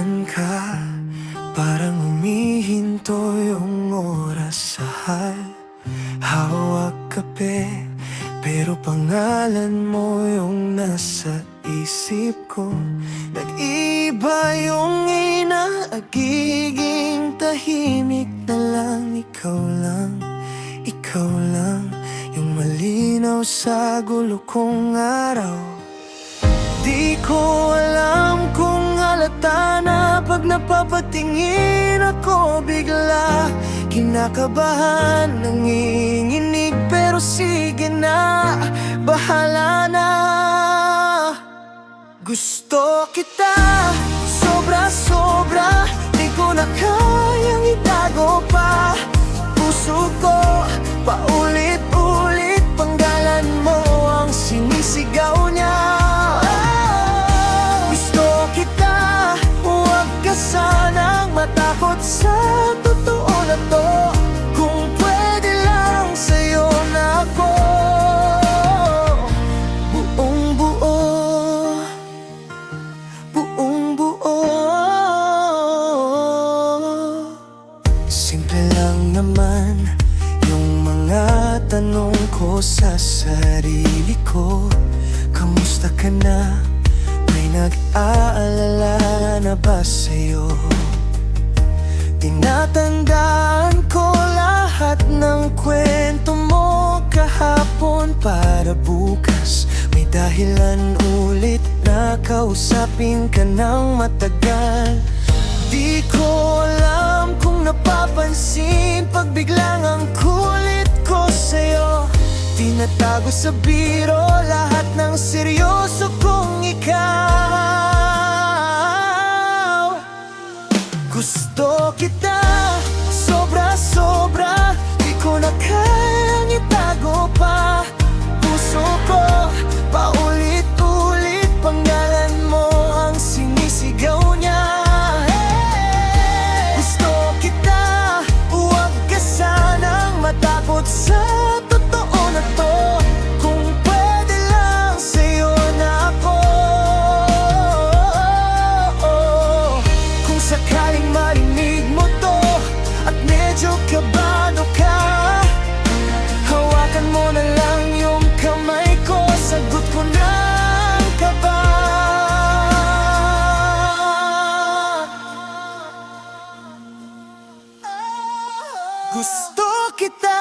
Nasaan ka? Parang humihinto yung oras sa hawak kape, pero pangalan mo yung nasa isip ko. Nag-iba yung inaagiging tahimik na lang. Ikaw lang yung malinaw sa gulo kong araw. Di ko alam kung halata na pag napapatingin ako bigla. Kinakabahan, nanginginig, pero sige na, bahala na. Gusto kita, sobra-sobra, di ko na kayang itago pa. Puso ko, paulit-ulit, panggalan mo ang sinisigaw niya. Sanang matakot sa totoo na to. Kung pwede lang sa'yo na ako buong buo, buong buo. Simple lang naman yung mga tanong ko sa sarili ko. Kamusta ka na? Nag-aalala na ba sa'yo? Tinatandaan ko lahat ng kwento mo kahapon, para bukas may dahilan ulit na kausapin ka ng matagal. Di ko alam kung napapansin pag biglang ang kulit ko sa'yo. Tinatago sa biro lahat ng seryoso kong ikaw. Gusto kita, sobra-sobra, di ko na kayang itago pa. Puso ko, paulit-ulit, panggalan mo ang sinisigaw niya. Gusto kita, huwag ka sanang matakot sa totoo na to. Kung pwede lang sa'yo na ako. Kung sakaling marinig mo to at medyo kabado ka, hawakan mo na lang yung kamay ko, sagot ko na ang kaba. Gusto kita,